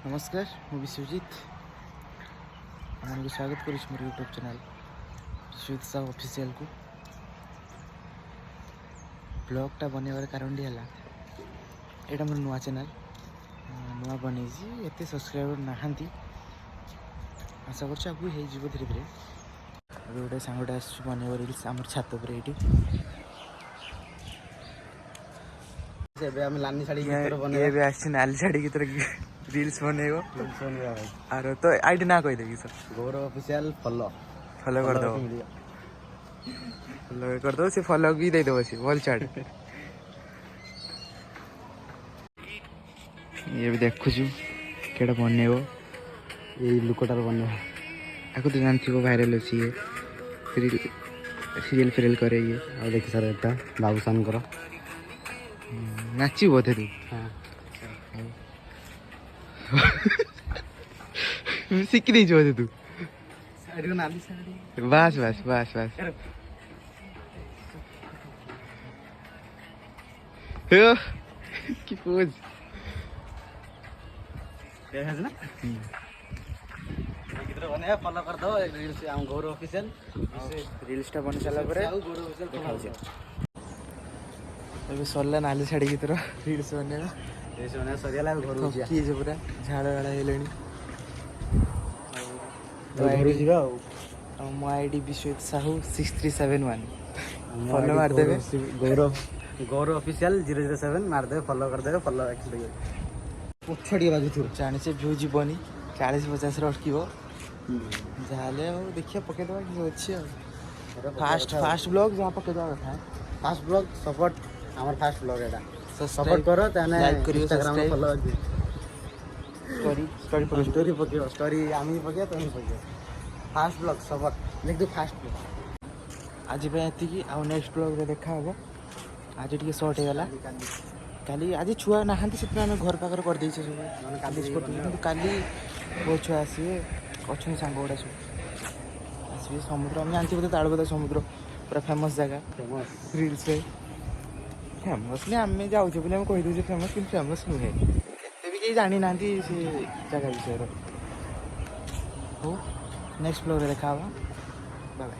नमस्कार मु विश्वजित आपको स्वागत करुँ मोर YouTube channel Biswajit Sahu official को ब्लॉगटा बनवार कारण है यहाँ मोर नुआ चैनल नुआ बन एत सब्सक्राइबर नहांती आशा कर धीरे धीरे अभी गोटे सांगटा आस बनव रिल्स आम छात पर ये लानी शाड़ी नाली शाड़ी की तरह रिल्स बनेगो आरो तो आईडी ना कही देगी सर गौरव ऑफिशियल फॉलो फॉलो कर दो फॉलो कर दो से फॉलो भी दे दो सी भल चाट ये भी देखु केटा बनेगो ये लुकटार बने आपको तो जानती हो वायरल अच्छी है सीरियल फिरियल करे ये और देखी सर एटा बाबूसान करो नाची बोधे तू सीखी नहीं बोधे तू बस बस बस बस की पोज ना बने फॉलो कर दो रील्स हम गौरव ऑफिशियल रील्सटा बन सारा पर अभी सरला नाली छाड़ी की तरह रील्स बनेगा सरियाला घर किए पूरा झाड़ झाड़ा हेले घर जा मो आईडी विश्वजित साहू 6371 फॉलो मार देबे गौरव ऑफिशियल 007 मार देबे फॉलो कर देबे फॉलो एक्चुअली पछड़ी बाजू थुर जाने से व्यू जीवनी 40-50 अटकिबो जाले देखिए पके दवा कि अच्छे फास्ट ब्लॉग जहाँ पके दवा था फास्ट ब्लॉग सपोर्ट हमार फास्ट ब्लॉग एटा सपोर्ट करो ताने लाइक करियो इंस्टाग्राम में फॉलो स्टोरी पके स्टोरी आमी पके तो नहीं पके फास्ट ब्लॉग सपोर्ट लिख दो फास्ट ब्लॉग आज ये आउ नेक्स्ट ब्लॉग रे देखा हो आज टी सर्ट होगा काली आज छुआ नहांती से आम घर पाखे कर देचे सब काली बहुत छुआ आसवे अच्छे सांग गुड़ा सब आसवे समुद्र आम जानते बोलते तालबदा समुद्र पूरा फेमस जगह फेमस रिल्स फेमस नहीं आम जाऊे बोले कहीदे फेमस कि फेमस नुहे एत भी कहीं जानी ना से जगह विषय हो नेक्स्ट ब्लॉग देखा बाय बाय।